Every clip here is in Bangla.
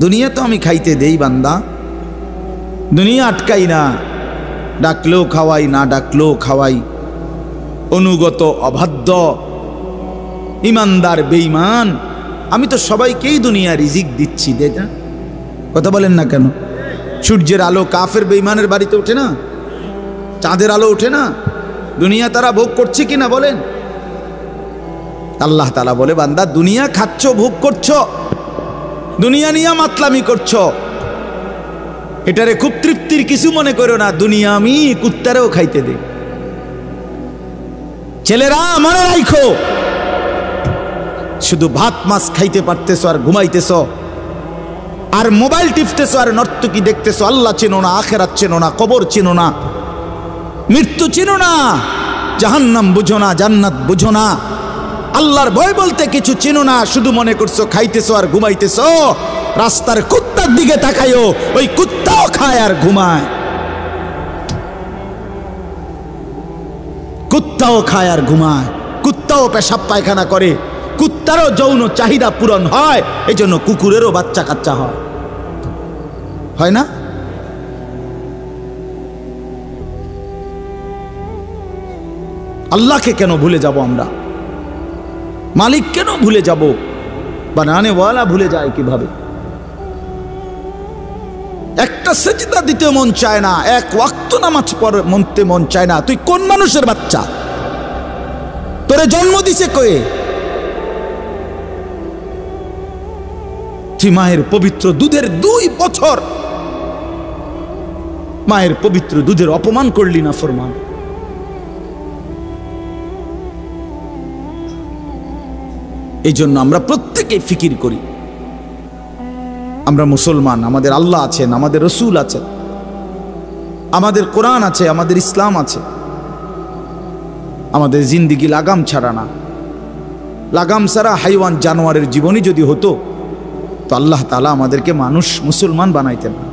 দুনিয়া তো আমি খাইতে দেই বান্দা, দুনিয়া আটকাই না, ডাকলেও খাওয়াই, না ডাকলেও খাওয়াই। অনুগত অবাধ্য ইমানদার বেঈমান আমি তো সবাইকেই দুনিয়া রিজিক দিচ্ছি, তাই না? কথা বলেন না কেন? সূর্যের আলো কাফের বেঈমানের বাড়িতে ওঠে না? চাঁদের আলো ওঠে না? দুনিয়া তারা ভোগ করছে কিনা বলেন? আল্লাহ তাআলা বলে, বান্দা দুনিয়া খাচ্ছ, ভোগ করছো, দুনিয়া নিয়ে মাতলামি করছো, এটারে খুব তৃপ্তির কিছু মনে করো না। দুনিয়া আমি কুত্তারেও খাইতে দেই। ছেলেরা মনে রাখো, শুধু ভাত মাছ খাইতে পারতেছো আর ঘুমাইতেছো আর মোবাইল টিপতেছো আর নর্তকী দেখতেছো। আল্লাহ চেনো না, আখিরাত চেনো না, কবর চেনো না, মৃত্যু চেনো না, জাহান্নাম বুঝো না, জান্নাত বুঝো না, আল্লাহর ভয় বলতে কিছু চেনো না। শুধু মনে করছো খাইতেছো আর ঘুমাইতেছো। রাস্তার কুত্তার দিকে তাকাইও, ওই কুত্তাও খায় আর ঘুমায়, কুত্তাও খায় আর ঘুমায়, কুত্তাও পেশাব পায়খানা করে, কুত্তারও যৌন চাহিদা পূরণ হয়, এই জন্য কুকুরেরও বাচ্চা কাচ্চা হয় না? আল্লাহকে কেন ভুলে যাব আমরা? মালিক কেন ভুলে যাব? বানানেওয়ালা ভুলে যায় কিভাবে? একটা সেজদা দিতে মন চায় না, এক ওয়াক্ত নামাজ পড়তে মন চায় না। তুই কোন মানুষের বাচ্চা? তোরে জন্ম দিছে কয়ে? তুই মায়ের পবিত্র দুধের 2 বছর মায়ের পবিত্র দুধের অপমান করলি না ফরমান। এই জন্য আমরা প্রত্যেকে ফিকির করি, আমরা মুসলমান, আমাদের আল্লাহ আছেন, আমাদের রসুল আছেন, আমাদের কোরআন আছে, আমাদের ইসলাম আছে, আমাদের জিন্দিগি লাগাম ছাড়া না। লাগাম ছাড়া হাইওয়ান জানোয়ারের জীবনই যদি হতো তো আল্লাহ তাআলা আমাদেরকে মানুষ মুসলমান বানাইতেন না।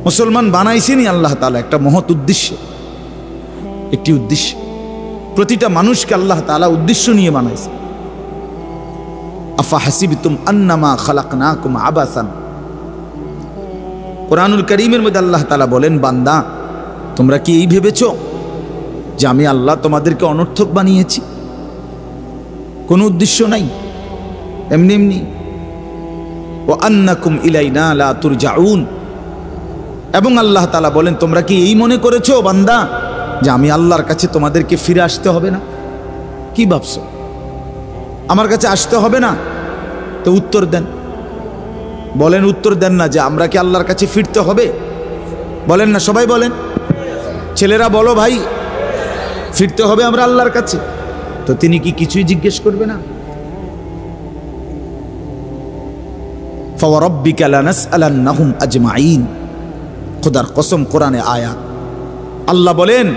মুসলমান বানাইছেনই আল্লাহ তাআলা একটা মহৎ উদ্দেশ্যে, একটি উদ্দেশ্য। প্রতিটা মানুষকে আল্লাহ তাআলা উদ্দেশ্য নিয়ে বানাইছে। আফা হাসিবতুম আন্নামা খালাকনাকুম আবাসান। কোরআনুল কারীমের মধ্যে আল্লাহ তাআলা বলেন, বান্দা তোমরা কি এই ভেবেছো যে আমি আল্লাহ তোমাদেরকে অনর্থক বানিয়েছি? কোনো উদ্দেশ্য নাই, এমনি এমনি। ওয়া আন্নাকুম ইলাইনা লা তুরজাউন। এবং আল্লাহ তাআলা বলেন, তোমরা কি এই মনে করেছো বান্দা যে আমি আল্লাহর কাছে তোমাদেরকে ফিরে আসতে হবে না? কি ভাবছো আমার কাছে আসতে হবে না? তো উত্তর দেন, বলেন, উত্তর দেন না যে আমরা কি আল্লাহর কাছে ফিরতে হবে? বলেন না, সবাই বলেন। ছেলেরা বলো, ভাই ফিরতে হবে আমরা আল্লাহর কাছে। তো তিনি কি কিছুই জিজ্ঞেস করবে না? ফাওয়ারাব্বিকা লানাসআলান্নাহুম আজমাইন। খোদার কসম, কোরআনে আয়াত। আল্লাহ বলেন,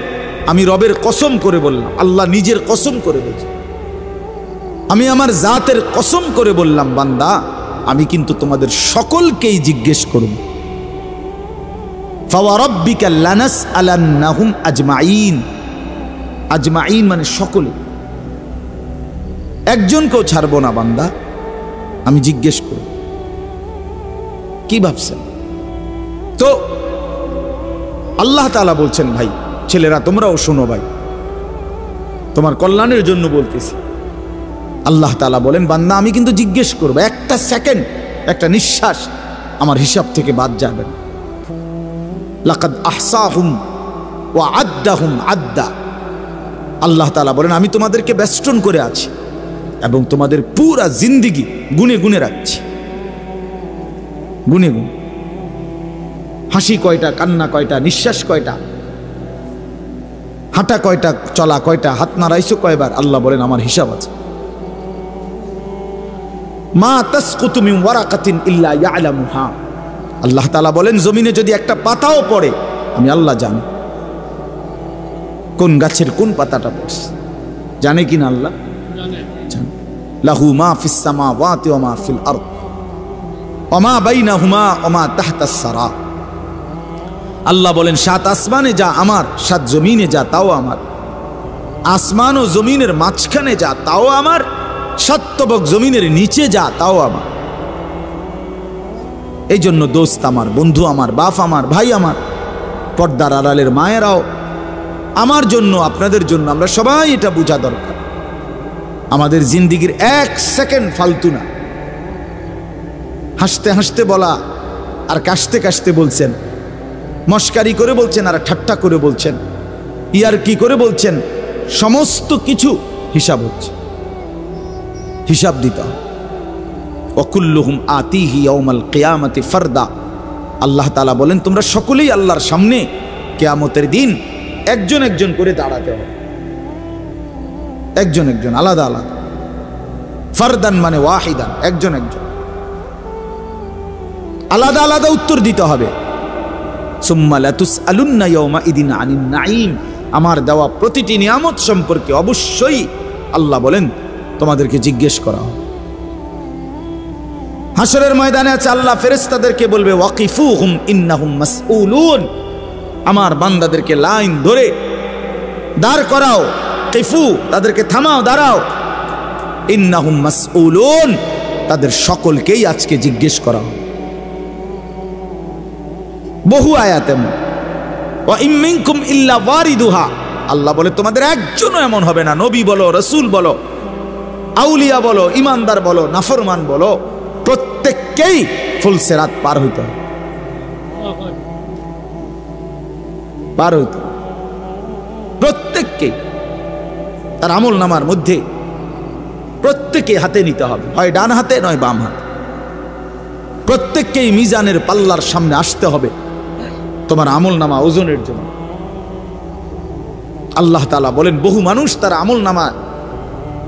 আমি রবের কসম করে বললাম, আল্লাহ নিজের কসম করে বলছেন, আমি আমার জাতের কসম করে বললাম, বান্দা আমি কিন্তু তোমাদের সকলকেই জিজ্ঞেস করব। ফাওয়ারাব্বিকা লানাসআলান্নাহুম আজমাইন। আজমাইন মানে সকলে, একজনকেও ছাড়বো না বান্দা, আমি জিজ্ঞেস করব। কি ভাবছেন? তো আল্লাহ তাআলা বলছেন, ভাই ছেলেরা তোমরাও শোনো, ভাই তোমার কল্যাণের জন্য বলতেছি। আল্লাহ তাআলা বলেন, বান্দা আমি কিন্তু জিজ্ঞেস করব, একটা সেকেন্ড, একটা নিঃশ্বাস আমার হিসাব থেকে বাদ যাবে না। লাকাদ আহসাহুম ওয়া আদ্দাহুম আদ্দা। আল্লাহ তাআলা বলেন, আমি তোমাদেরকে বেষ্টন করে আছি এবং তোমাদের পুরা জিন্দেগি গুনে গুনে রাখছি, গুনে গুনে। হাসি কয়টা, কান্না কয়টা, নিঃশ্বাস কয়টা, হাঁটা কয়টা, চলা কয়টা, হাত নাড়াইছো কয়বার, আল্লাহ বলেন আমার হিসাব আছে। মা তাসকুতু মিন ওয়ারাকাতিন ইল্লা ইয়ালামুহা। আল্লাহ তাআলা বলেন, জমিনে যদি একটা পাতাও পড়ে আমি আল্লাহ জানি, কোন গাছের কোন পাতাটা পড়ছে, জানে কিনা আল্লাহ জানে। লাহু মা ফিস সামাওয়াতি ওয়া মা ফিল আরদ ওয়া মা বাইনাহুমা ওয়া মা তাহতাস সারা। আল্লাহ বলেন, 7 আসমানে যা আমার, 7 জমিনে যা তাও আমার, আসমান ও জমিনের মাঝখানে যা তাও আমার, 7 তবক জমিনের নিচে যা তাও আমার। এই জন্য দোস্ত আমার, বন্ধু আমার, বাপ আমার, ভাই আমার, পর্দার আড়ালের মায়েরাও, আমার জন্য, আপনাদের জন্য, আমরা সবাই এটা বোঝা দরকার। আমাদের জিন্দিগির এক সেকেন্ড ফালতু না। হাসতে হাসতে বলা আর কাশতে কাশতে বলছেন, মস্কারি করে বলছেন আর ঠাট্টা করে বলছেন, ইয়ার কি করে বলছেন, সমস্ত কিছু হিসাব হচ্ছে, হিসাব দিতে হবে। ওয়াকুল্লুহুম আতিহি ইয়াউমাল কিয়ামাতি ফারদা। আল্লাহ তাআলা বলেন তোমরা সকলেই আল্লাহর সামনে কিয়ামতের দিন একজন একজন করে দাঁড়াতে হবে, একজন একজন, আলাদা আলাদা। ফারদান মানে ওয়াহিদান, একজন একজন, আলাদা আলাদা উত্তর দিতে হবে। সুম্মা লাতুসআলুন্না ইয়াউমাইদিন আনিন নাঈম। আমার দেওয়া প্রতিটি নিয়ামত সম্পর্কে অবশ্যই আল্লাহ বলেন তোমাদেরকে জিজ্ঞেস করা হবে। হাসরের ময়দানে আছে আল্লাহ ফেরেশতাদেরকে বলবে ওয়াকিফুহুম ইন্নাহুম মাসউলুন। আমার বান্দাদেরকে লাইন ধরে দাঁড় করাও, কিফু তাদেরকে থামাও, দাঁড়াও। ইন্নাহুম মাসউলুন, তাদের সকলকেই আজকে জিজ্ঞেস করা হবে। বহু আয়াতে ওয়া ইম মিনকুম ইল্লা ওয়ারিদুহা। আল্লাহ বলে তোমাদের একজনও এমন হবে না, নবী বলো, রাসূল বলো, আউলিয়া বলো, ইমানদার বলো, নাফরমান বলো, প্রত্যেককেই ফুলসিরাত পার হইতে হবে, পার হইতে হবে প্রত্যেককে। তার আমল নামার মধ্যে প্রত্যেকে হাতে নিতে হবে, হয় ডান হাতে নয় বাম হাতে। প্রত্যেককেই মিজানের পাল্লার সামনে আসতে হবে তোমার আমল নামা ওজনের জন্য। আল্লাহ তাআলা বলেন বহু মানুষ তার আমল নামা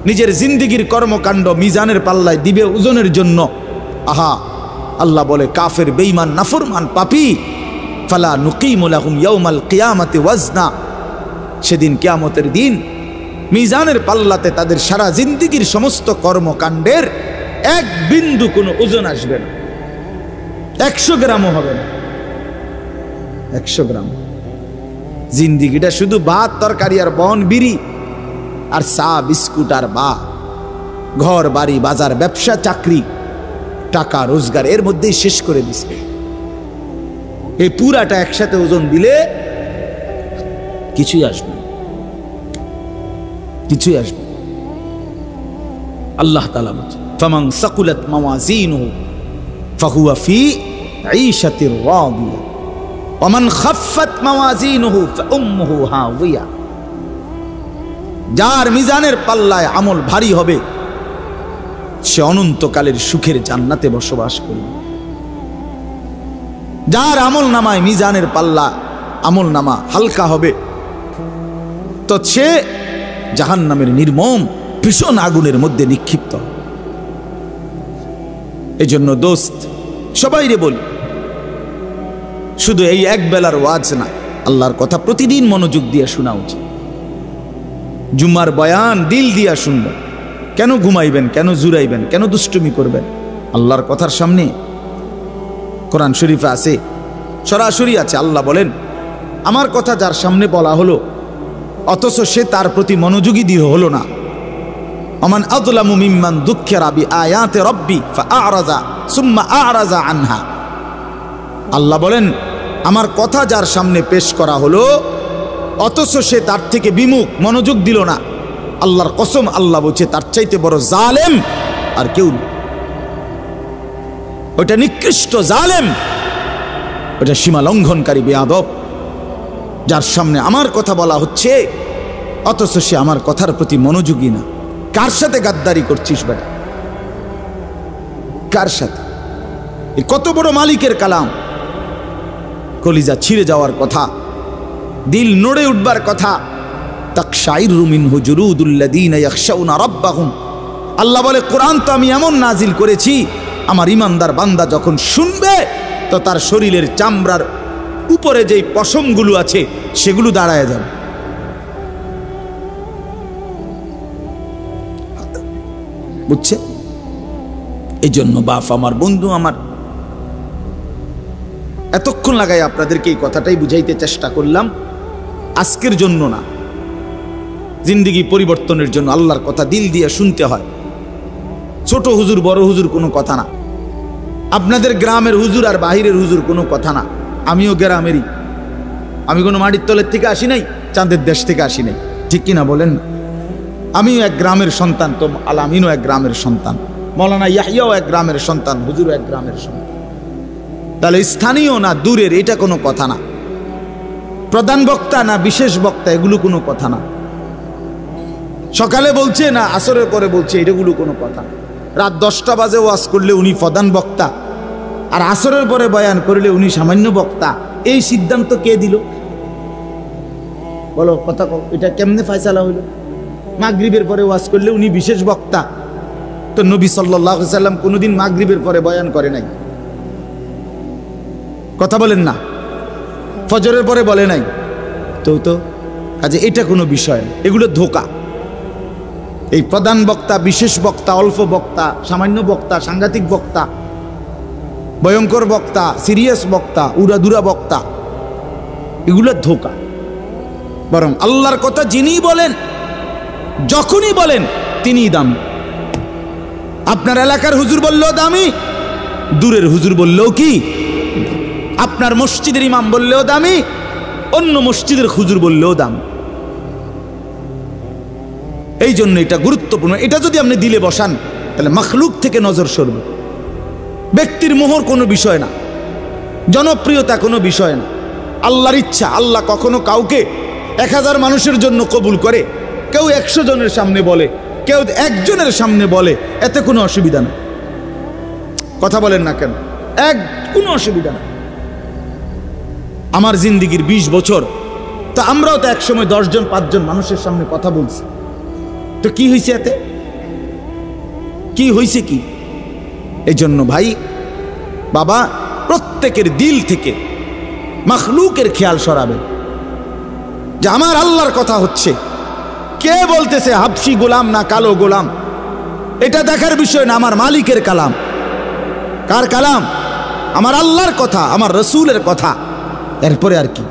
নিজের জিন্দিগির কর্মকাণ্ড মিজানের পাল্লায় দিবে ওজনের জন্য। আহা, আল্লাহ বলে কাফের, বেঈমান, নাফরমান, পাপী, ফালা নুকিমু লাহুম ইয়াউমাল কিয়ামাতি ওয়াজনা। সেদিন কিয়ামতের দিন মিজানের পাল্লাতে তাদের সারা জিন্দিগির সমস্ত কর্মকাণ্ডের এক বিন্দু কোনো ওজন আসবে না, 100 গ্রামও হবে না, 100 গ্রাম। জিন্দিগিটা শুধু ভাত তরকারি আর বন বিড়ি আর চা বিস্কুট আর বা ঘর বাড়ি বাজার ব্যবসা চাকরি টাকা রোজগার এর মধ্যেই শেষ করে দিছে। এই পুরাটা একসাথে ওজন দিলে কিছুই আসবে না, কিছুই আসবে। আল্লাহ তাআলা বলেন ফামান সাকুলাত মাওয়াজিনুহু ফাহুয়া ফি ঈশাতির রাদিয়া ওয়া মান খাফফাত মাওয়াজিনুহু ফাউম্মুহু হাওয়িয়া। যার মিজানের পাল্লায় আমল ভারী হবে সে অনন্তকালের সুখের জান্নাতে বসবাস করবে। যার আমল নামায় মিজানের পাল্লা আমল নামা হালকা হবে তো সে জাহান্নামের নির্মম ভীষণ আগুনের মধ্যে নিক্ষিপ্ত। এজন্য দোস্ত সবাইরে বলি, শুধু এই এক বেলার ওয়াজ না, আল্লাহর কথা প্রতিদিন মনোযোগ দিয়ে শোনা উচিত। জুমার বয়ান দিল দিয়া শুনবেন, কেন ঘুমাইবেন, কেন জুরাইবেন, কেন দুষ্টুমি করবেন? আল্লাহর কথার সামনে কোরআন শরীফে আছে, সরাসরি আছে। আল্লাহ বলেন আমার কথা যার সামনে বলা হলো অথচ সে তার প্রতি মনোযোগী দিয়ে হলো না, আমান আযলামু মিম্মান দুক্কিরা বিআয়াতি রাব্বি ফাআরাযা সুম্মা আ'রাযা আনহা। আল্লাহ বলেন আমার কথা যার সামনে পেশ করা হলো অথচ সে তার থেকে বিমুখ, মনোযোগ দিল না, আল্লাহর কসম আল্লাহ বলছে তার চাইতে বড় জালেম আর কেউ নেই। ওটা নিকৃষ্ট জালেম, ওটা সীমা লঙ্ঘনকারী বেয়াদব, যার সামনে আমার কথা বলা হচ্ছে অথচ সে আমার কথার প্রতি মনোযোগী না। কার সাথে গাদ্দারি করছিস বেটা, কার সাথে? কত বড় মালিকের কালাম, কলিজা ছিঁড়ে যাওয়ার কথা, দিল নড়ে উঠবার কথা। তাকশাইরু মিনহু জুলুদুল্লাযীনা ইয়াখশাউনা রাব্বাহুম। আল্লাহ বলে কোরআন তো আমি এমন নাজিল করেছি আমার ইমানদার বান্দা যখন শুনবে তো তার শরীরের চামড়ার উপরে যেই পশমগুলো আছে সেগুলো দাঁড়ায় যাবে। বুঝছে? এই জন্য বাপ আমার, বন্ধু আমার, এতক্ষণ লাগাই আপনাদেরকে এই কথাটাই বুঝাইতে চেষ্টা করলাম। আজকের জন্য না, জিন্দেগি পরিবর্তনের জন্য আল্লাহর কথা দিল দিয়ে শুনতে হয়। ছোট হুজুর বড় হুজুর কোনো কথা না। আপনাদের গ্রামের হুজুর আর বাহিরের হুজুর কোনো কথা না। আমিও গ্রামেরই, আমি কোনো মাটির তলের থেকে আসি নাই, চাঁদের দেশ থেকে আসি নাই, ঠিক কিনা বলেন? আমিও এক গ্রামের সন্তান, তো আল আমিনও এক গ্রামের সন্তান, মৌলানা ইয়াহিয়াও এক গ্রামের সন্তান, হুজুরও এক গ্রামের সন্তান। তাহলে স্থানীয় না দূরের এটা কোনো কথা না, প্রধান বক্তা না বিশেষ বক্তা এগুলো কোনো কথা না, সকালে বলছে না আসরের পরে বলছে এটাগুলো কোনো কথা না। রাত 10টা বাজে ওয়াজ করলে উনি প্রধান বক্তা, আর আসরের পরে বয়ান করলে উনি সামান্য বক্তা, এই সিদ্ধান্ত কে দিল? বলো কথা কও, এটা কেমনে ফয়সালা হইল? মাগরিবের পরে ওয়াজ করলে উনি বিশেষ বক্তা, তো নবী সাল্লাল্লাহু আলাইহি সাল্লাম কোনোদিন মাগরিবের পরে বয়ান করে নাই, কথা বলেন না, ফজরের পরে বলে নাই, তো কাজে এটা কোনো বিষয় না, এগুলো ধোঁকা। এই প্রধান বক্তা, বিশেষ বক্তা, অল্প বক্তা, সামান্য বক্তা, সাংঘাতিক বক্তা, ভয়ঙ্কর বক্তা, সিরিয়াস বক্তা, উড়াদুরা বক্তা, এগুলো ধোঁকা। বরং আল্লাহর কথা যিনি বলেন, যখনই বলেন তিনিই দামি। আপনার এলাকার হুজুর বললেও দামি, দূরের হুজুর বললেও কি, আপনার মসজিদের ইমাম বললেও দামি, অন্য মসজিদের হুজুর বললেও দামি। এই জন্য এটা গুরুত্বপূর্ণ। এটা যদি আপনি দিলে বসান তাহলে মাখলুক থেকে নজর সরবে। ব্যক্তির মোহর কোনো বিষয় না, জনপ্রিয়তা কোনো বিষয় না, আল্লাহর ইচ্ছা। আল্লাহ কখনো কাউকে 1000 মানুষের জন্য কবুল করে, কেউ 100 জনের সামনে বলে, কেউ 1 জনের সামনে বলে, এতে কোনো অসুবিধা নেই। কথা বলেন না কেন? কোনো অসুবিধা নেই। আমার জিন্দিগির 20 বছর, তো আমরাও তো একসময় 10 জন 5 জন মানুষের সামনে কথা বলছি, তো কি হয়েছে এতে? কি হয়েছে কি? এই জন্য ভাই বাবা, প্রত্যেকের দিল থেকে মাখলুকের খেয়াল সরাবেন যে আমার আল্লাহর কথা হচ্ছে, কে বলতেছে হাবশি গোলাম না কালো গোলাম, এটা দেখার বিষয় না, আমার মালিকের কালাম। কার কালাম? আমার আল্লাহর কথা, আমার রসুলের কথা। এরপরে আর কি,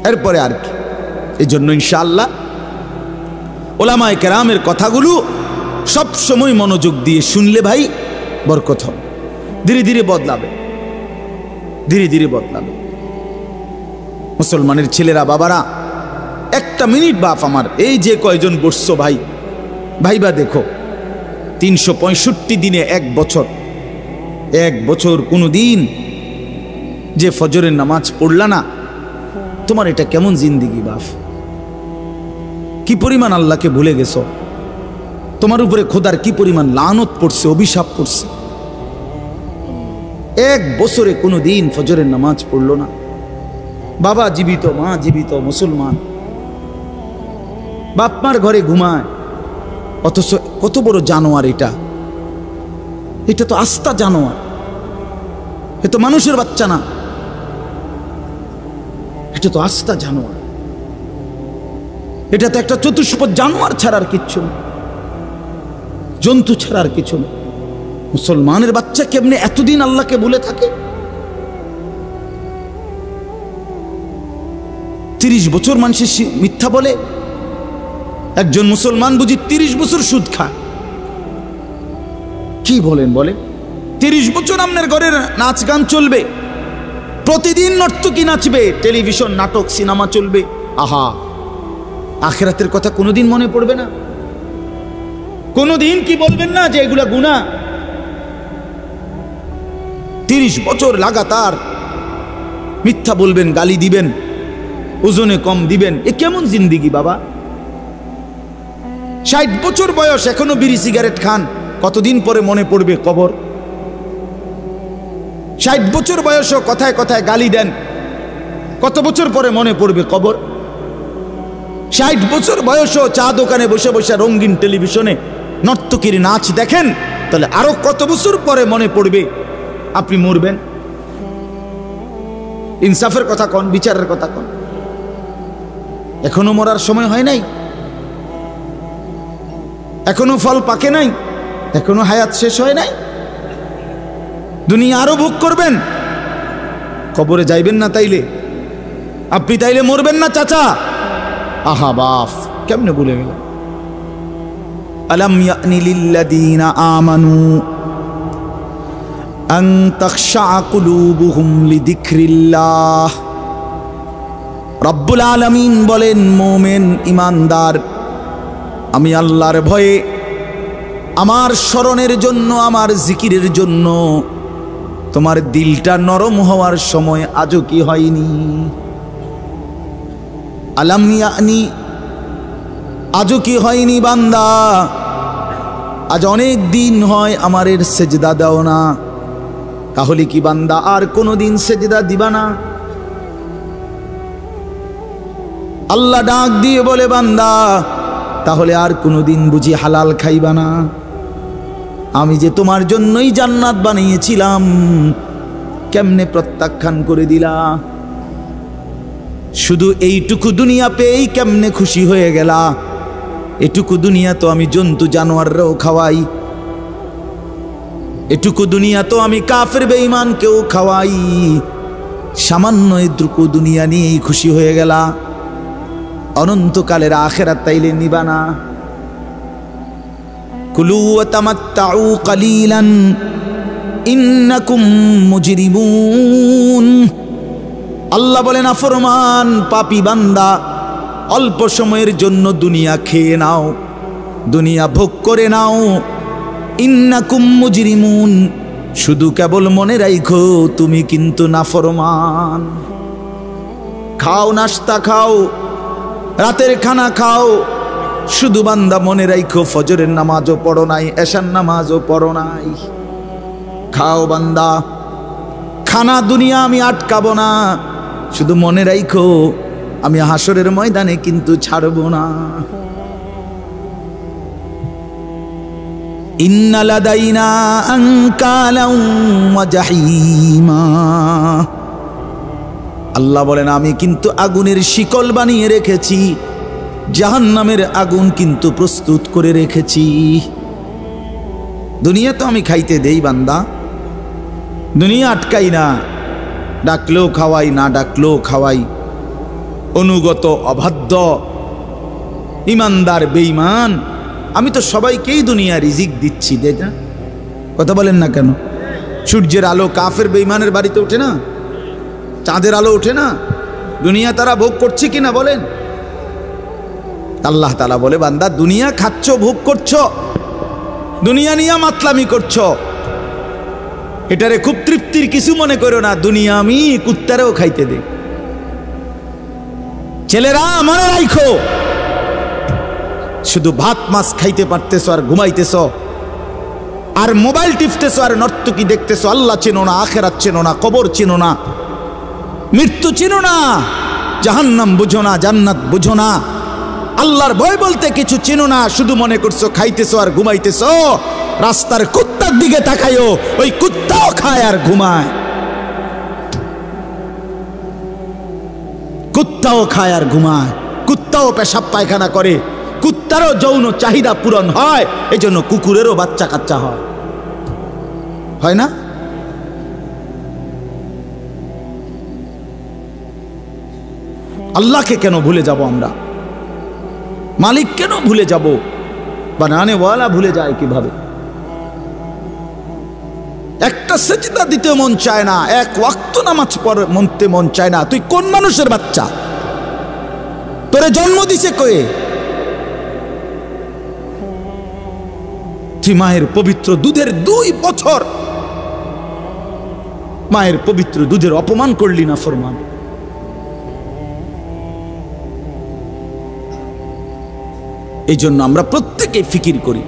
এরপরে আর কি? এই জন্য ইনশাআল্লাহ ওলামায়ে কেরামের কথাগুলো সব সময় মনোযোগ দিয়ে শুনলে ভাই বরকত হবে। ধীরে ধীরে বদলাবে, ধীরে ধীরে বদলাবে। মুসলমানের ছেলেরা, বাবারা, একটা মিনিট বাপ আমার, এই যে কয়জন বসছো ভাই, ভাইবা দেখো 365 দিনে 1 বছর, 1 বছর কোনো দিন যে ফজরের নামাজ পড়লা না, তোমার এটা কেমন জিন্দিগি বাপ? কি পরিমাণ আল্লাহকে ভুলে গেছো? তোমার উপরে খোদার কি পরিমাণ লানত পড়ছে, অভিশাপ পড়ছে। 1 বছরে কোনো দিন ফজরের নামাজ পড়লো না। বাবা জীবিত, মা জীবিত, মুসলমান, বাপ মার ঘরে ঘুমায়, অথচ কত বড় জানোয়ার এটা! এটা তো আস্তা জানোয়ার, এ তো মানুষের বাচ্চা না, এটা তো আস্তা জানোয়ার। এটা তো একটা চতুষ্পদ জানোয়ার ছাড়ার কিচ্ছু না, জন্তু ছাড়ার কিছু না। মুসলমানের বাচ্চা কেমনে এতদিন আল্লাহকে ভুলে থাকে? 30 বছর মানুষের মিথ্যা বলে, একজন মুসলমান বুঝি 30 বছর সুদ খায়। কি বলেন বলে? 30 বছর আপনার ঘরে নাচ গান চলবে, প্রতিদিন নর্তকী নাচবে, টেলিভিশন নাটক সিনেমা চলবে। আহা, আখিরাতের কথা কোনোদিন মনে পড়বে না? কোনোদিন কি বলবেন না যে এগুলা গুনাহ? 30 বছর লাগাতার মিথ্যা বলবেন, গালি দিবেন, ওজনে কম দিবেন, এ কেমন জিন্দিগি বাবা? 60 বছর বয়স এখনো বিড়ি সিগারেট খান, কতদিন পরে মনে পড়বে কবর? 60 বছর বয়সও কথায় কথায় গালি দেন, কত বছর পরে মনে পড়বে কবর? 60 বছর বয়সও চা দোকানে বসে বসে রঙিন টেলিভিশনে নর্তকীর নাচ দেখেন, তাহলে আরো কত বছর পরে মনে পড়বে আপনি মরবেন? ইনসাফের কথা কোন, বিচারের কথা কোন? এখনো মরার সময় হয় নাই, এখনো ফল পাকে নাই, এখনো হায়াত শেষ হয় নাই। দুনিয়া আরো ভোগ করবেন, কবরে যাইবেন না তাইলে? আপনি তাইলে মরবেন না চাচা? আহা বাপ, কেমনে ভুলে গেলেন? আলাম ইয়ানি লিল্লাযীনা আমানু আন তাখশা কুলুবুহুম লিযিকরিল্লাহ। রব্বুল আলামিন বলেন, মুমিন ঈমানদার, আমি আল্লাহর ভয়ে, আমার স্মরণের জন্য, আমার জিকিরের জন্য তোমার দিলটা নরম হওয়ার সময় আজও কি হয়নি? আলাম ইয়ানি, আজও কি হয়নি বান্দা? আজ অনেক দিন হয় আমারের সেজদা দাও না, তাহলে কি বান্দা আর কোনোদিন সেজদা দিবা না? আল্লাহ ডাক দিয়ে বলে, বান্দা তাহলে আর কোনোদিন বুঝি হালাল খাইবা না? আমি যে তোমার জন্যই জান্নাত বানিয়েছিলাম, কেমনে প্রত্যাখ্যান করে দিলা? শুধু এইটুকু দুনিয়া পেয়েই কেমনে খুশি হয়ে গেলা? এটুকু দুনিয়া তো আমি জন্তু জানোয়াররাও খাওয়াই, এটুকু দুনিয়া তো আমি কাফের বেঈমানকেও খাওয়াই, সামান্য এটুকু দুনিয়া নিয়েই খুশি হয়ে গেলা? অনন্তকালের আখিরাত তাইলে নিবা না? কুলু ওয়া তামাত্তাউ কালিলান ইন্নাকুম মুজরিমুন। আল্লাহ বলেন, নাফরমান পাপী বান্দা, অল্প সময়ের জন্য দুনিয়া খেয়ে নাও, দুনিয়া ভোগ করে নাও। ইন্নাকুম মুজরিমুন, শুধু কেবল মনে রাখো তুমি কিন্তু নাফরমান। খাও, নাস্তা খাও, রাতের খানা খাও, শুধু বান্দা মনে রাখো ফজরের নামাজও পড়ো নাই, এশার নামাজও পড়ো নাই। খাও বান্দা, খানা দুনিয়া আমি আটকাবো না, শুধু মনে রাখো আমি হাসরের ময়দানে কিন্তু ছাড়বো না। ইন্না লাদাইনা আনকালাও ওয়া জাহিমা। আল্লাহ বলেন, আমি কিন্তু আগুনের শিকল বানিয়ে রেখেছি, জাহান্নামের আগুন কিন্তু প্রস্তুত করে রেখেছি। দুনিয়া তো আমি খাইতে দেই বান্দা, দুনিয়া আটকাই না, ডাকলেও খাওয়াই, না ডাকলেও খাওয়াই। অনুগত অবাধ্য ইমানদার বেঈমান আমি তো সবাইকেই দুনিয়া রিজিক দিচ্ছি, দে না? কথা বলেন না কেন? সূর্যের আলো কাফের বেঈমানের বাড়িতে ওঠে না? চাঁদের আলো ওঠে না? দুনিয়া তারা ভোগ করছে কিনা বলেন? আল্লাহ তাআলা বলে, বান্দা দুনিয়া খাচ্ছ, ভোগ করছো, দুনিয়া নিয়ে মাতলামি করছো, এটারে খুব তৃপ্তির কিছু মনে করো না। দুনিয়া আমি কুত্তারেও খাইতে দে। ছেলেরা মনে রাখো, শুধু ভাত মাছ খাইতে পারতেছো আর ঘুমাইতেছো, আর মোবাইল টিপতেছো, আর নর্তকী দেখতেছো। আল্লাহ চেনো না, আখিরাত চেনো না, কবর চেনো না, মৃত্যু চেনো না, জাহান্নাম বুঝো না, জান্নাত বুঝো না, আল্লাহর ভয় বলতে কিছু চেনো না। শুধু মনে করছো খাইতেছো আর ঘুমাইতেছো। রাস্তার কুত্তার দিকে তাকাইও, ওই কুত্তাও খায় আর ঘুমায়, কুত্তাও খায় আর ঘুমায়, কুত্তাও পেশাব পায়খানা করে, কুত্তারও যৌন চাহিদা পূরণ হয়, এই জন্য কুকুরেরও বাচ্চা কাচ্চা হয় না? আল্লাহকে কেন ভুলে যাব আমরা? মালিক কেন ভুলে যাব? বানানেওয়ালা ভুলে যায় কিভাবে? একটা সেজদা দিতে মন চায় না, এক ওয়াক্ত নামাজ পড়তে মন চায় না। তুই কোন মানুষের বাচ্চা? তোরে জন্ম দিছে কয়ে? তুই মায়ের পবিত্র দুধের 2 বছর মায়ের পবিত্র দুধের অপমান করলি না ফরমান। এই জন্য আমরা প্রত্যেকে ফিকির করি,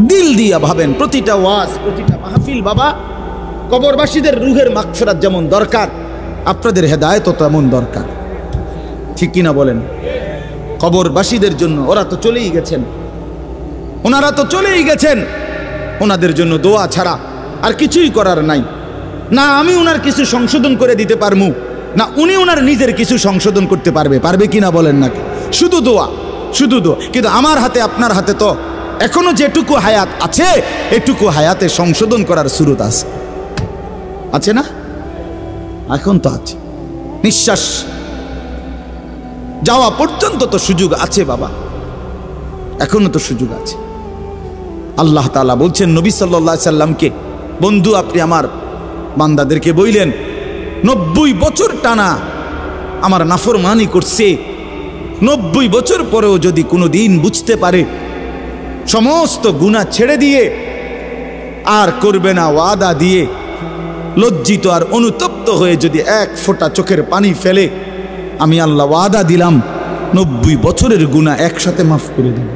দিল দিয়া ভাবেন। প্রতিটা ওয়াজ, প্রতিটা মাহফিল বাবা, কবরবাসীদের রুহের মাগফিরাত যেমন দরকার, আপনাদের হেদায়েতও তেমন দরকার। ঠিক কিনা বলেন? কবরবাসীদের জন্য, ওরা তো চলেই গেছেন, ওনারা তো চলেই গেছেন, ওনাদের জন্য দোয়া ছাড়া আর কিছুই করার নাই। না আমি ওনার কিছু সংশোধন করে দিতে পারবো, না উনি ওনার নিজের কিছু সংশোধন করতে পারবে কিনা বলেন না? শুধু দোয়া, শুধু দোয়া। কিন্তু আমার হাতে, আপনার হাতে তো এখনো যেটুকু হায়াত আছে, এটুকু হায়াতে সংশোধন করার সুরত আছে না? এখন তো আছে, নিঃশ্বাস যাওয়া পর্যন্ত তো সুযোগ আছে বাবা, এখনো তো সুযোগ আছে। আল্লাহ তাআলা বলছেন নবী সাল্লাল্লাহু আলাইহি সাল্লামকে, বন্ধু আপনি আমার বান্দাদেরকে বইলেন 90 বছর টানা আমার নাফরমানি করছে, 90 বছর পরেও যদি কোনো দিন বুঝতে পারে, সমস্ত গুনাহ ছেড়ে দিয়ে আর করবে না ওয়াদা দিয়ে, লজ্জিত আর অনুতপ্ত হয়ে যদি এক ফোঁটা চোখের পানি ফেলে, আমি আল্লাহ ওয়াদা দিলাম 90 বছরের গুনাহ একসাথে মাফ করে দেব।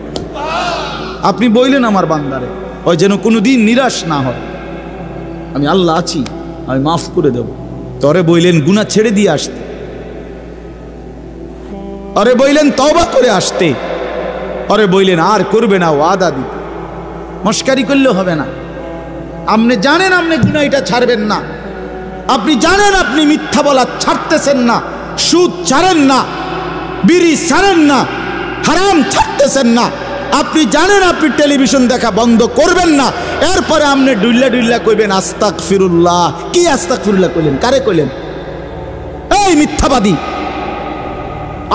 আপনি বললেন আমার বান্দারে ওই যেন কোনোদিন নিরাশ না হয়, আমি আল্লাহ আছি, আমি মাফ করে দেব। তরে বললেন গুনাহ ছেড়ে দিয়ে আসতে, আরে বললেন তওবা করে আসতে, আরে বললেন আর করবে না ওয়াদা দিতে। মস্কারি করলে হবে না। আপনি জানেন আপনি গুনাহ এটা ছাড়বেন না, আপনি জানেন আপনি মিথ্যা বলা ছাড়তেছেন না, সুদ ছাড়েন না, বিড়ি ছাড়েন না, হারাম ছাড়তেছেন না, আপনি জানেন আপনি টেলিভিশন দেখা বন্ধ করবেন না, এরপরে আপনি ডুল্লা ডুল্লা কইবেন আস্তাগফিরুল্লাহ। কি আস্তাগফিরুল্লাহ কইলেন? কারে কইলেন? এই মিথ্যাবাদী।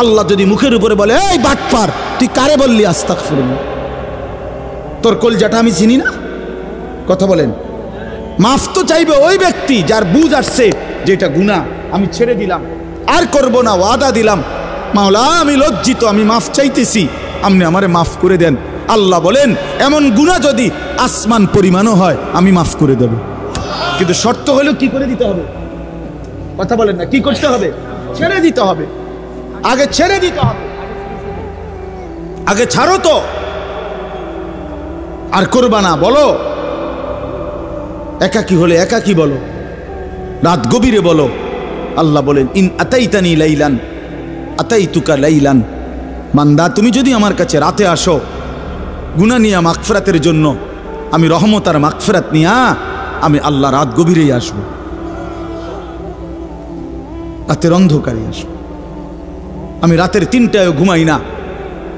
আল্লাহ যদি মুখের উপরে বলে এই বাটপার, তুই কারে বললি আস্তাগফিরুল্লাহ? তোর কলজাটা আমি চিনি না? কথা বলেন। মাফ তো চাইবে ওই ব্যক্তি যার বুঝ আসছে যে এটা গুনাহ, আমি ছেড়ে দিলাম, আর করব না, ওয়াদা দিলাম। মাওলা আমি লজ্জিত, আমি মাফ চাইতেছি, আপনি আমারে মাফ করে দেন। আল্লাহ বলেন এমন গুনাহ যদি আসমান পরিমাণও হয় আমি মাফ করে দেব, কিন্তু শর্ত হলো কি করে দিতে হবে? কথা বলেন না, কি করতে হবে? ছেড়ে দিতে হবে, আগে ছেড়ে দিতে হবে, আগে ছাড়ো তো, আর করবা না বলো। একাকী হলে একাকী বলো, রাত গভীরে বলো। আল্লাহ বলেন ইন আতাইতানি লাইলান আতাইতুকা লাইলান, বান্দা তুমি যদি আমার কাছে রাতে আসো গুনাহ নিয়া মাগফিরাতের জন্য, আমি রহমত আর মাগফিরাত নিয়া আমি আল্লাহ রাত গভীরেই আসবো, রাতের অন্ধকারে আসবো। আমি রাতের 3টায়ও ঘুমাই না,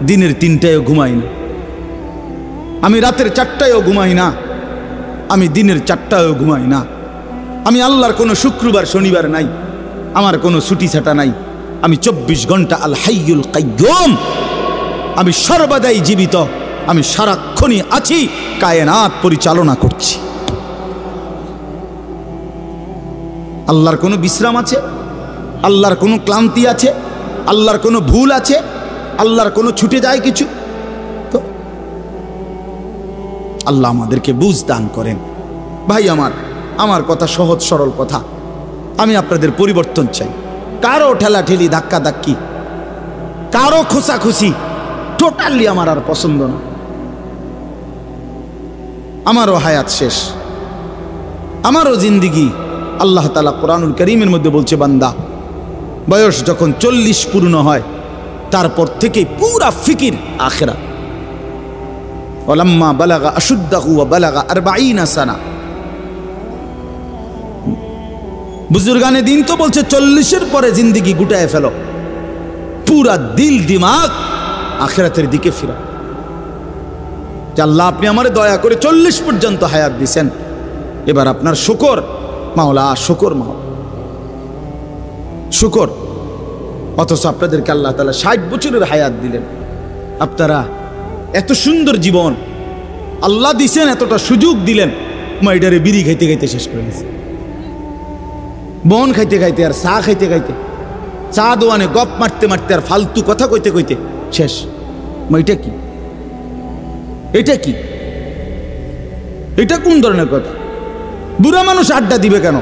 দিনের 3টায়ও ঘুমাই না, আমি রাতের 4টায়ও ঘুমাই না, আমি দিনের 4টায়ও ঘুমাই না। আমি আল্লাহর কোনো শুক্রবার শনিবার নাই, আমার কোনো ছুটি ছাটা নাই। আমি 24 ঘন্টা আল হাইয়ুল কাইয়ুম, আমি সর্বদাই জীবিত, আমি সারাক্ষণই আছি, কায়নাত পরিচালনা করছি। আল্লাহর কোনো বিশ্রাম আছে? আল্লাহর কোনো ক্লান্তি আছে? আল্লাহর কোনো ভুল আছে? আল্লাহর কোনো ছুটে যায় কিছু? তো আল্লাহ আমাদেরকে বুঝ দান করেন। ভাই আমার কথা সহজ সরল কথা, আমি আপনাদের পরিবর্তন চাই। কারো ঠেলাঠেলি ধাক্কা ধাক্কি, কারো খোঁচাখুচি টোটালি আমার আর পছন্দ না। আমারও হায়াত শেষ, আমারও জিন্দিগি। আল্লাহ তাআলা কোরআনুল কারীমের মধ্যে বলছে বান্দা বয়স যখন 40 পূর্ণ হয় তারপর থেকে পুরা ফিকির আখিরাত। ওয়ালাম্মা বালাগা আশুদ্দাহু ওয়া বালাগা 40 সানা। বুজুর্গানে দিন তো বলছে 40-এর পরে জিন্দিগি গুটায় ফেলো, পুরা দিল দিমাগ আখিরাতের দিকে ফিরা। আল্লাহ আপনি আমারে দয়া করে 40 পর্যন্ত হায়াত দিছেন, এবার আপনার শুকর মাওলা, শুকর মাওলা, শুকর। অথচ আপনাদেরকে আল্লাহ তাআলা 60 বছরের হায়াত দিলেন। আপনারা এত সুন্দর জীবন আল্লাহ দিছেন, এতটা সুযোগ দিলেন, মাইডারে বিড়ি খাইতে খাইতে শেষ করে গেছে, বন খাইতে খাইতে আর চা খাইতে খাইতে, চা দোয়ানে গপ মারতে মারতে আর ফালতু কথা কইতে কইতে শেষ। এটা কি? এটা কি? এটা কোন ধরনের কথা? বুড়া মানুষ আড্ডা দিবে কেন?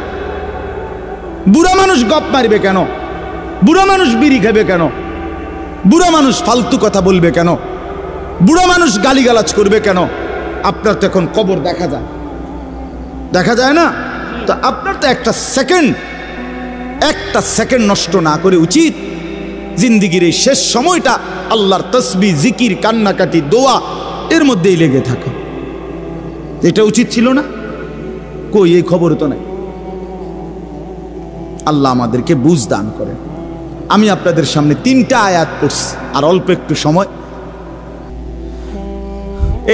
বুড়া মানুষ গপ মারবে কেন? বুড়া মানুষ বিড়ি খাবে কেন? বুড়া মানুষ ফালতু কথা বলবে কেন? বুড়া মানুষ গালিগালাজ করবে কেন? আপনার তো এখন কবর দেখা যায়, দেখা যায় না? তো আপনার তো একটা সেকেন্ড নষ্ট না করে উচিত জিন্দিগির এই শেষ সময়টা আল্লাহর তসবিহ, জিকির, কান্নাকাটি, দোয়া এর মধ্যেই লেগে থাকে। এটা উচিত ছিল না? কই, এই খবর তো নাই। আল্লাহ আমাদেরকে বুঝ দান করেন। আমি আপনাদের সামনে 3টা আয়াত পড়ছি, আর অল্প একটু সময়,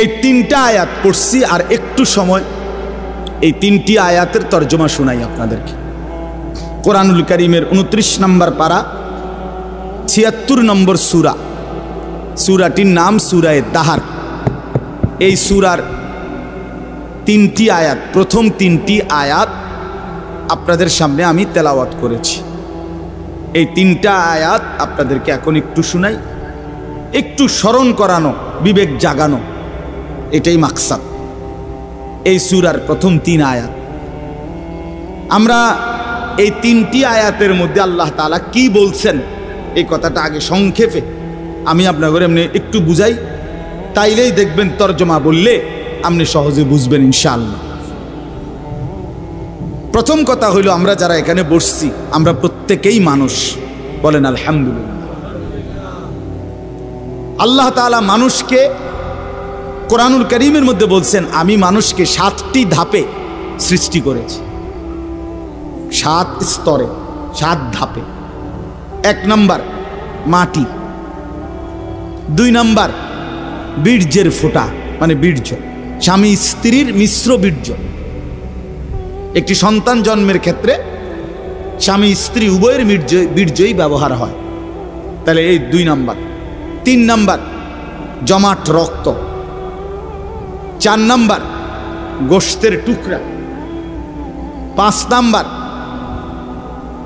এই 3টা আয়াত পড়ছি আর একটু সময়, এই 3টি আয়াতের তর্জমা শোনাই আপনাদেরকে। কোরআনুল কারীমের 29 নম্বর পারা, 76 নম্বর সূরা। সূরাটির নাম সূরা দাহার। এই সূরার তিনটি আয়াত, প্রথম তিনটি আয়াত আপনাদের সামনে আমি তেলাওয়াত করেছি। এই তিনটা আয়াত আপনাদেরকে এখন একটু শোনাই, একটু স্মরণ করানো, বিবেক জাগানো, এটাই মাকসাদ এই সূরার প্রথম তিন আয়াত। আমরা এই তিনটি আয়াতের মধ্যে আল্লাহ তাআলা কি বলছেন এই কথাটা আগে সংক্ষেপে আমি আপনাদের এমনি একটু বুঝাই, তাইলেই দেখবেন তরজমা বললে আপনি সহজে বুঝবেন ইনশাআল্লাহ। প্রথম কথা হইল, আমরা যারা এখানে বসছি আমরা প্রত্যেকেই মানুষ, বলেন আলহামদুলিল্লাহ। আল্লাহ তাআলা মানুষকে কোরআনুল কারীমের মধ্যে বলছেন, আমি মানুষকে 7টি ধাপে সৃষ্টি করেছি, 7 স্তরে, 7 ধাপে। 1 নাম্বার মাটি, 2 নাম্বার বীর্যের ফোঁটা মানে বীর্য, স্বামী স্ত্রীর মিশ্র বীর্য। একটি সন্তান জন্মের ক্ষেত্রে স্বামী স্ত্রী উভয়ের বীর্যই ব্যবহার হয়, তাহলে এই 2 নাম্বার। 3 নাম্বার জমাট রক্ত। 4 নাম্বার গোশতের টুকরা। 5 নাম্বার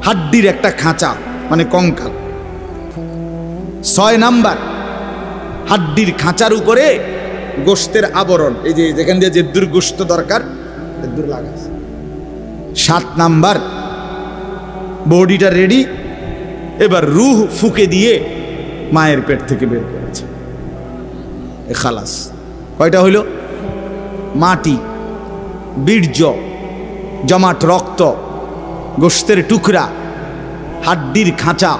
হাড্ডির একটা খাঁচা মানে কঙ্কাল। 6 নাম্বার হাড্ডির খাঁচার উপরে গোশতের আবরণ, এই যে যেখান দিয়ে যে দূর গোশত দরকার দূর লাগাছে। 7 নাম্বার বডিটা রেডি, এবার রূহ ফুকে দিয়ে মায়ের পেট থেকে বের করেছে, এ খালাস। কয়টা হইল? মাটি, বীর্য, জমাট রক্ত, গোশতের টুকরা, হাড্ডির খাঁচা,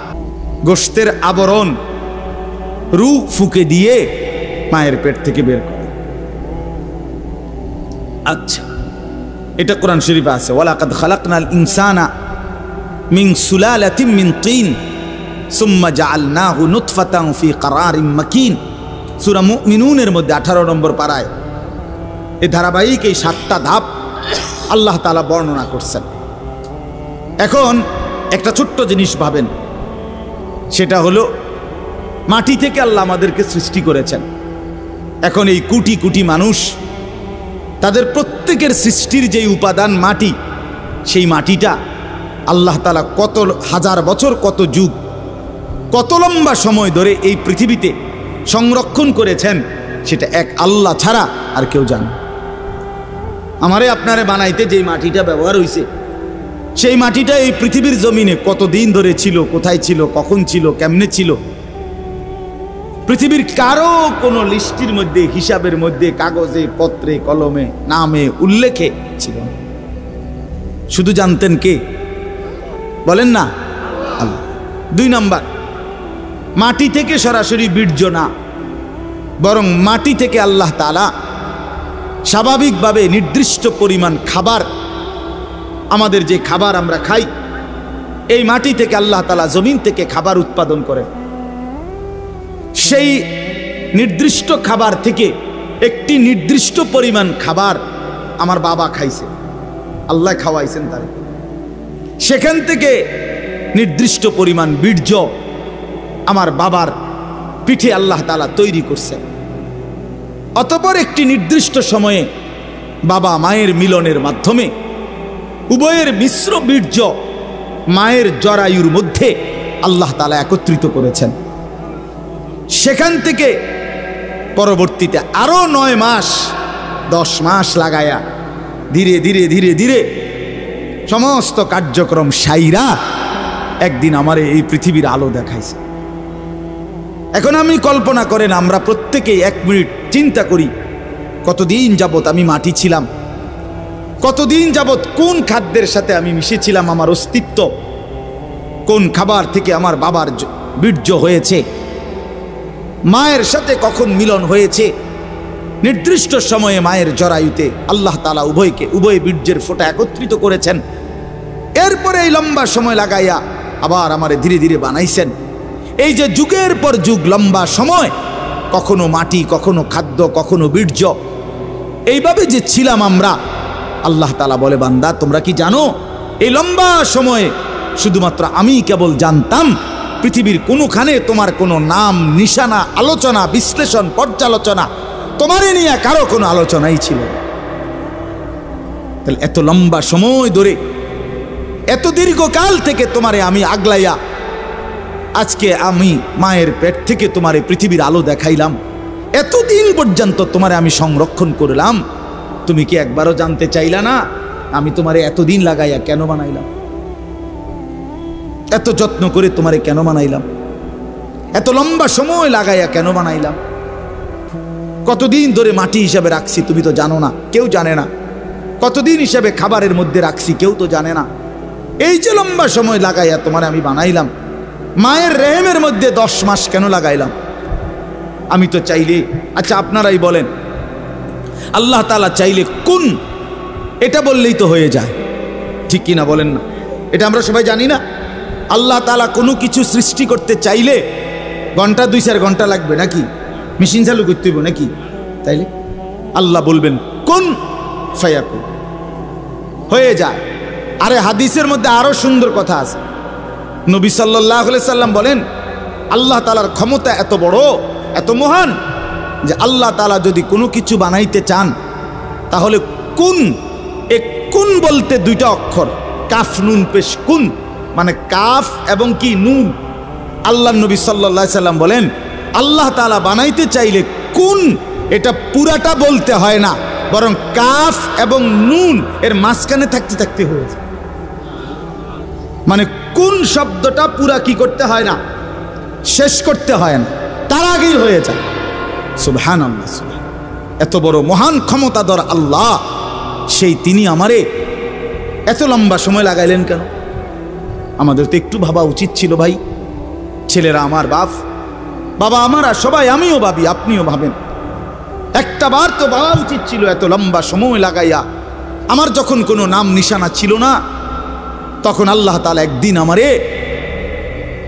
গোশতের আবরণ, রূহ ফুকে দিয়ে মায়ের পেট থেকে বের করে। আচ্ছা, এটা কোরআন শরীফে আছে, ওয়ালাকাদ খালাকনাল ইনসানা মিন সুলালাতিন মিন তিন সুম্মা জাআলনাহু নুতফাতান ফি ক্বারারিন মাকিন। সূরা মুমিনুনের মধ্যে 18 নম্বর পারায় এই ধারাবাহিক এই 7টা ধাপ আল্লাহ তাআলা বর্ণনা করছেন। এখন একটা ছোট্ট জিনিস ভাবেন, সেটা হলো মাটি থেকে আল্লাহ আমাদেরকে সৃষ্টি করেছেন। এখন এই কোটি কোটি মানুষ, তাদের প্রত্যেকের সৃষ্টির যে উপাদান মাটি, সেই মাটিটা আল্লাহ তাআলা কত হাজার বছর, কত যুগ, কত লম্বা সময় ধরে এই পৃথিবীতে সংরক্ষণ করেছেন, সেটা এক আল্লাহ ছাড়া আর কেউ জানে। আমারে আপনারে বানাইতে যেই মাটিটা ব্যবহার হয়েছে, সেই মাটিটা এই পৃথিবীর জমিনে কতদিন ধরে ছিল, কোথায় ছিল, কখন ছিল, কেমনে ছিল, পৃথিবীর কারো কোনো লিস্টির মধ্যে, হিসাবের মধ্যে, কাগজে পত্রে কলমে নামে উল্লেখে ছিল না। শুধু জানতেন কে? বলেন না, আল্লাহ। 2 নাম্বার, মাটি থেকে সরাসরি বীর্য না, বরং মাটি থেকে আল্লাহ তাআলা স্বাভাবিকভাবে নির্দিষ্ট পরিমাণ খাবার, আমাদের যে খাবার আমরা খাই, এই মাটি থেকে আল্লাহ তাআলা জমিন থেকে খাবার উৎপাদন করে। সেই নির্দিষ্ট খাবার থেকে একটি নির্দিষ্ট পরিমাণ খাবার আমার বাবা খাইছে, আল্লাহ খাওয়াইছেন তারে। সেখান থেকে নির্দিষ্ট পরিমাণ বীর্য আমার বাবার পিঠে আল্লাহ তাআলা তৈরি করছেন। অতঃপর একটি নির্দিষ্ট সময়ে বাবা মায়ের মিলনের মাধ্যমে উভয়ের মিশ্র বীর্য মায়ের জরায়ুর মধ্যে আল্লাহ তাআলা একত্রিত করেছেন। সেখান থেকে পরবর্তীতে আরো 9 মাস 10 মাস লাগায়া ধীরে ধীরে ধীরে ধীরে সমস্ত কার্যক্রম সাইরা একদিন আমার এই পৃথিবীর আলো দেখাইছে। এখন আমি কল্পনা করেন, আমরা প্রত্যেকেই 1 মিনিট চিন্তা করি, কতদিন যাবত আমি মাটি ছিলাম, কতদিন যাবত কোন খাদ্যের সাথে আমি মিশেছিলাম, আমার অস্তিত্ব কোন খাবার থেকে আমার বাবার বীর্য হয়েছে, মায়ের সাথে কখন মিলন হয়েছে। নির্দিষ্ট সময়ে মায়ের জরায়ুতে আল্লাহ তাআলা উভয় বীর্যের ফোঁটা একত্রিত করেছেন। এরপরে এই লম্বা সময় লাগাইয়া আবার আমারে ধীরে ধীরে বানাইছেন। এই যে যুগের পর যুগ লম্বা সময়, কখনো মাটি, কখনো খাদ্য, কখনো বীর্য, এইভাবে যে ছিলাম আমরা, আল্লাহ তাআলা বলে, বান্দা তোমরা কি জানো এই লম্বা সময়ে শুধুমাত্র আমি কেবল জানতাম, পৃথিবীর কোনোখানে তোমার কোনো নাম, নিশানা, আলোচনা, বিশ্লেষণ, পর্যালোচনা, তোমারে নিয়ে কারো কোনো আলোচনাই ছিল না। তাহলে এত লম্বা সময় ধরে, এত দীর্ঘকাল থেকে তোমারে আমি আগলাইয়া আজকে আমি মায়ের পেট থেকে তোমারে পৃথিবীর আলো দেখাইলাম, এতদিন পর্যন্ত তোমারে আমি সংরক্ষণ করলাম, তুমি কি একবারও জানতে চাইলা না আমি তোমারে এতদিন লাগাইয়া কেন বানাইলাম? এত যত্ন করে তোমারে কেন বানাইলাম? এত লম্বা সময় লাগাইয়া কেন বানাইলাম? কতদিন ধরে মাটি হিসাবে রাখছি তুমি তো জানো না, কেউ জানে না। কতদিন হিসাবে খাবারের মধ্যে রাখছি কেউ তো জানে না। এই যে লম্বা সময় লাগাইয়া তোমার আমি বানাইলাম, মায়ের রেহেমের মধ্যে 10 মাস কেন লাগাইলাম? আমি তো চাইলে, আচ্ছা আপনারাই বলেন, আল্লাহ তাআলা চাইলে কোন, এটা বললেই তো হয়ে যায়, ঠিক কিনা বলেন না? এটা আমরা সবাই জানি না। আল্লাহ তাআলা কোনো কিছু সৃষ্টি করতে চাইলে ঘন্টা 2-4 ঘন্টা লাগবে নাকি? মেশিন চালু করতে হইব নাকি? তাইলে আল্লাহ বলবেন কোন ফায়াকুন, হয়ে যায়। আরে হাদিসের মধ্যে আরো সুন্দর কথা আছে। নবী সাল্লাল্লাহু আলাইহি সাল্লাম বলেন আল্লাহ তাআলার ক্ষমতা এত বড়, এত মহান যে আল্লাহ তাআলা যদি কোনো কিছু বানাইতে চান তাহলে কুন, এ কুন বলতে 2টা অক্ষর, কাফ নুন পেশ, কুন মানে কাফ এবং কি নুন। আল্লাহ নবী সাল্লাল্লাহু আলাইহি সাল্লাম বলেন আল্লাহ তাআলা বানাইতে চাইলে কুন, এটা পুরাটা বলতে হয় না, বরং কাফ এবং নুন এর মাঝখানে থাকতে থাকতে হয়ে যায়। মানে কোন শব্দটা পুরা কি করতে হয় না, শেষ করতে হয় না, তার আগেই হয়ে যায়। সুবহানাল্লাহ, এত বড় মহান ক্ষমতাধর আল্লাহ, সেই তিনি আমারে এত লম্বা সময় লাগাইলেন কেন? আমাদের তো একটু ভাবা উচিত ছিল ভাই। ছেলেরা আমার বাবা আমার, আর সবাই, আমিও ভাবি, আপনিও ভাবেন, একটা বার তো ভাবা উচিত ছিল এত লম্বা সময় লাগাইয়া। আমার যখন কোনো নাম নিশানা ছিল না, তখন আল্লাহ তাআলা একদিন আমারে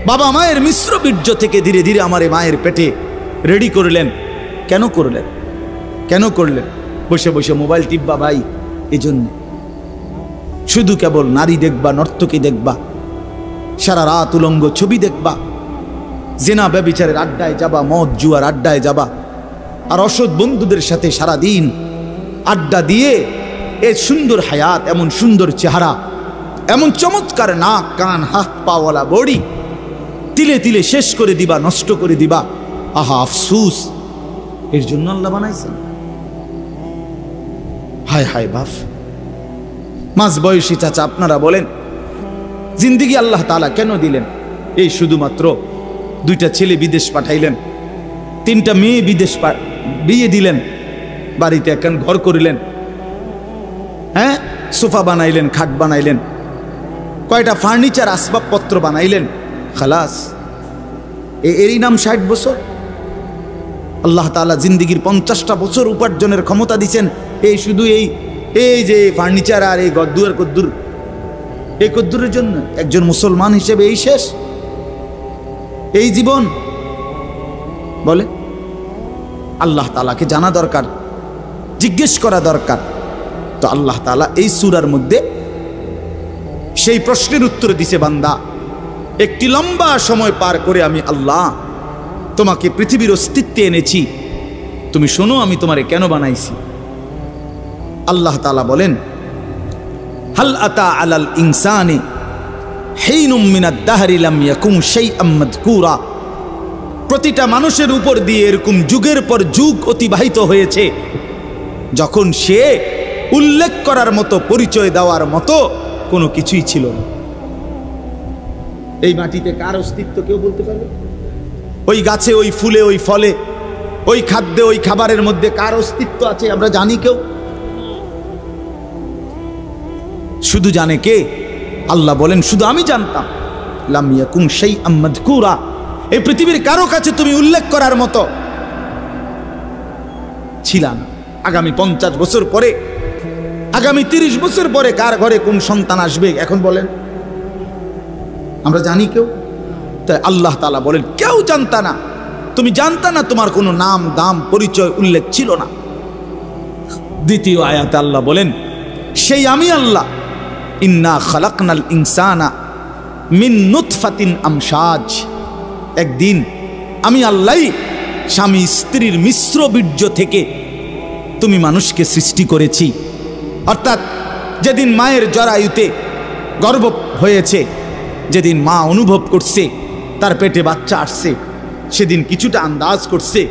বাবা মায়ের মিশ্র বীর্য থেকে ধীরে ধীরে আমারে মায়ের পেটে রেডি করলেন। কেন করলেন? কেন করলেন? বসে বসে মোবাইল টিপবা ভাই? এই জন্য শুধু কেবল নারী দেখবা, নর্তকী দেখবা, সারা রাত উলঙ্গ ছবি দেখবা, জেনা ব্যভিচারের আড্ডায় যাবা, মদ জুয়ার আড্ডায় যাবা, আর অসৎ বন্ধুদের সাথে সারা দিন আড্ডা দিয়ে এ সুন্দর হায়াত, এমন সুন্দর চেহারা, এমন চমৎকার নাক কান হাত পাওয়ালা বডি তিলে তিলে শেষ করে দিবা, নষ্ট করে দিবা। আহা আফসুস, এর জন্য আল্লাহ বানাইছেন? হায় হায় বাপ, মাঝ বয়সী চাচা আপনারা বলেন জিন্দিগি আল্লাহ তাআলা কেন দিলেন? এই শুধুমাত্র 2টা ছেলে বিদেশ পাঠাইলেন, 3টা মেয়ে বিদেশ বিয়ে দিলেন, বাড়িতে একখান ঘর করিলেন, হ্যাঁ সোফা বানাইলেন, খাট বানাইলেন, কয়টা ফার্নিচার আসবাবপত্র বানাইলেন, খালাস। এরই নাম 60 বছর? আল্লাহ তাআলা জিন্দিগির 50টা বছর উপার্জনের ক্ষমতা দিচ্ছেন এই শুধু এই যে ফার্নিচার আর এই গদ্দুর কদ্দুর, এই কদ্দুরের জন্য? একজন মুসলমান হিসেবে এই শেষ, এই জীবন? বলে আল্লাহ তাআলাকে জানা দরকার, জিজ্ঞেস করা দরকার। তো আল্লাহ তাআলা এই সূরার মধ্যে সেই প্রশ্নের উত্তর দিছে, বান্দা একটি লম্বা সময় পার করে আমি আল্লাহ তোমাকে পৃথিবীর অস্তিত্বে এনেছি, তুমি শোনো আমি তোমারে কেন বানাইছি। আল্লাহ তাআলা বলেন হাল আতা আলাল ইনসানি হিনুম মিনাদ দাহরি লাম ইয়াকুম শাইআম মাযকুরা। প্রতিটা মানুষের উপর দিয়ে এরকম যুগের পর যুগ অতিবাহিত হয়েছে যখন সে উল্লেখ করার মতো, পরিচয় দেওয়ার মতো কোনো কিছুই ছিল না। এই মাটিতে কার অস্তিত্ব কেউ বলতে পারবে? ওই গাছে, ওই ফুলে, ওই ফলে, ওই খাদ্যে, ওই খাবারের মধ্যে কার অস্তিত্ব আছে আমরা জানি কেউ? শুধু জানে কে? আল্লাহ বলেন শুধু আমি জানতাম। লাম ইয়াকুম শাইআম মাযকুরা, এই পৃথিবীর কারো কাছে তুমি উল্লেখ করার মতো ছিলা না। আগামী 50 বছর পরে, আগামী 30 বছর পরে কার ঘরে কোন সন্তান আসবে এখন বলেন? আমরা জানি কেউ? তাই আল্লাহ তাআলা বলেন কেউ জানতা না, তুমি জানতা না, তোমার কোনো নাম দাম পরিচয় উল্লেখ ছিল না। দ্বিতীয় আয়াতে আল্লাহ বলেন সেই আমি আল্লাহ ইন্না খালাকনাল ইনসানা মিন নুতফাতিন আমশাজ। একদিন আমি আল্লাহ স্বামী স্ত্রীর মিশ্র বীর্য থেকে তুমি মানুষকে সৃষ্টি করেছি। অর্থাৎ যেদিন মায়ের জরায়ুতে গর্ভ হয়েছে, যেদিন মা অনুভব করছে তার পেটে বাচ্চা আসছে, সেদিন কিছুটা আন্দাজ করছে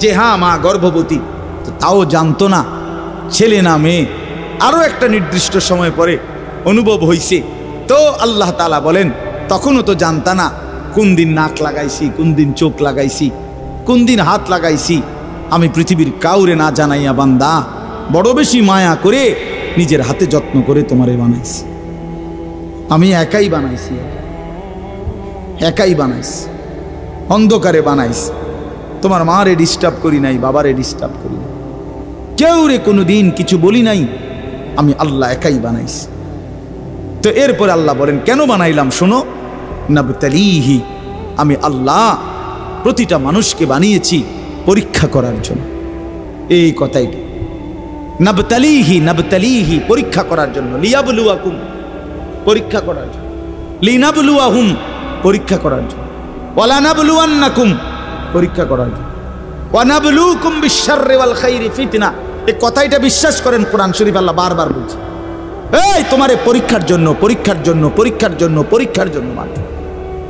যে হ্যাঁ মা গর্ভবতী, তো তাও জানতো না ছেলে না মেয়ে। আরও একটা নির্দিষ্ট সময় পরে অনুভব হইছে, তো আল্লাহ তাআলা বলেন তখনও তো জানতা না কোন দিন নাক লাগাইছি, কোন দিন চোখ লাগাইছি, কোন দিন হাত লাগাইছি। আমি পৃথিবীর কাউরে না জানাইয়া বান্দা বড় বেশি মায়া করে নিজের হাতে যত্ন করে তোমারে বানাইছি। আমি একাই বানাইছি, একাই বানাইছি, অন্ধকারে বানাইছি। তোমার মারে ডিস্টার্ব করি নাই, বাবারে ডিস্টার্ব করি নাই, কেউ রে কোনো দিন কিছু বলি নাই। আমি আল্লাহ একাই বানাইছি। তো এরপরে আল্লাহ বলেন কেন বানাইলাম শোনো, নাবতালিহি, আমি আল্লাহ প্রতিটা মানুষকে বানিয়েছি পরীক্ষা করার জন্য। এই কথাই নাবতালিহি, নাবতালিহি পরীক্ষা করার জন্য, লিয়াবলুয়াকুম পরীক্ষা করার জন্য, লিনাবলুয়াহুম পরীক্ষা করার জন্য, ওয়ালা নাবলুয়ান্নাকুম পরীক্ষা করার জন্য, ওয়া নাবলুকুম বিশ-শাররি ওয়াল খাইরি ফিতনা। এই কথাইটা বিশ্বাস করেন, কোরআন শরীফ আল্লাহ বারবার বলছে এই তোমারে পরীক্ষার জন্য, পরীক্ষার জন্য, পরীক্ষার জন্য, পরীক্ষার জন্য, মানে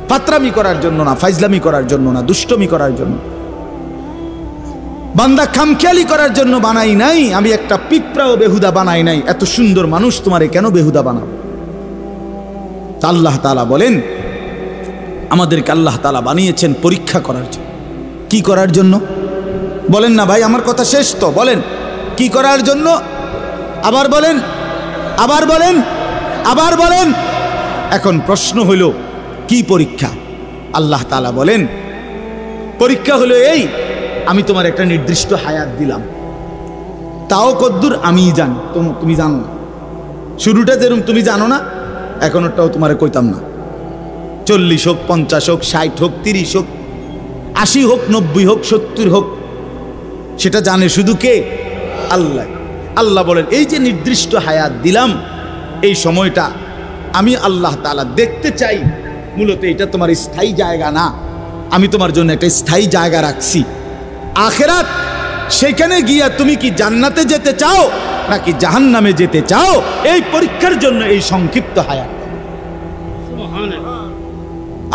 ফাতরামি করার জন্য না, ফাইজলামি করার জন্য না, দুষ্টমি করার জন্য। বান্দা খামখেয়ালি করার জন্য বানাই নাই। আমি একটা পিঁপড়াও বেহুদা বানাই নাই। এত সুন্দর মানুষ তোমারে কেন বেহুদা বানাবো? আল্লাহ তাআলা বলেন আমাদেরকে আল্লাহ তাআলা বানিয়েছেন পরীক্ষা করার জন্য। কি করার জন্য বলেন না ভাই? আমার কথা শেষ তো, বলেন কি করার জন্য? আবার বলেন, আবার বলেন, আবার বলেন। এখন প্রশ্ন হইল কি পরীক্ষা? আল্লাহ তাআলা বলেন পরীক্ষা হলো এই, আমি তোমার একটা নির্দিষ্ট হায়াত দিলাম, তাও কদ্দুর আমি জানি, তুমি জানো না। শুরুটা যেরকম তুমি জানো না, এখনটাও তোমারে কইতাম না। 40 হোক, 50 হোক, 60 হোক, 30 হোক, 80 হোক, 90 হোক, 70 হোক, সেটা জানে শুধু কে? আল্লাহ। আল্লাহ বলেন এই যে নির্দিষ্ট হায়াত দিলাম, এই সময়টা আমি আল্লাহ তাআলা দেখতে চাই। মূলত এটা তোমার স্থায়ী জায়গা না, আমি তোমার জন্য একটা স্থায়ী জায়গা রাখছি আখিরাত। সেখানে গিয়া তুমি কি জান্নাতে যেতে চাও নাকি জাহান্নামে যেতে চাও, এই পরীক্ষার জন্য এই সংক্ষিপ্ত হায়াত।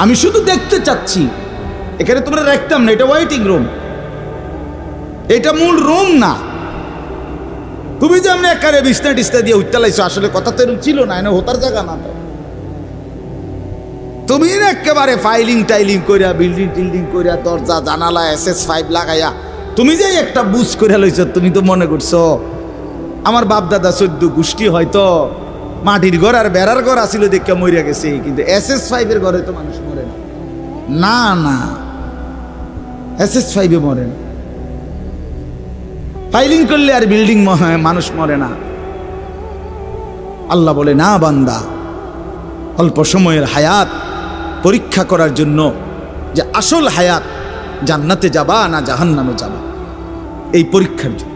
আমি শুধু দেখতে চাচ্ছি। এখানে তোমরা রাখতাম না, এটা ওয়েটিং রুম, এটা মূল রুম না। তুমি যে আমি একারে বিছনা টিছনা দিয়ে উঠতে আসলে কথা তো এরকম ছিল না, হোতার জায়গা না। তো তুমি একেবারে ফাইলিং টাইলিং করিয়া, বিল্ডিং টিল্ডিং করিয়া, দরজা জানালা SS5 লাগাইয়া তুমি যে একটা বুঝ করে লইছ, তুমি তো মনে করছো আমার বাপ দাদা 14 গোষ্ঠী হয়তো মাটির ঘর আর বেড়ার ঘর আসিল দেখে মরিয়া গেছে, কিন্তু SS5 এর ঘরে তো মানুষ মরে না। না না, SS5 এ মরে না। ফাইলিং করলে আর বিল্ডিং মানুষ মরে না। আল্লাহ বলে না বান্দা, অল্প সময়ের হায়াত পরীক্ষা করার জন্য, যে আসল হায়াত জান্নাতে যাবা না জাহান্নামে যাবা, এই পরীক্ষার জন্য।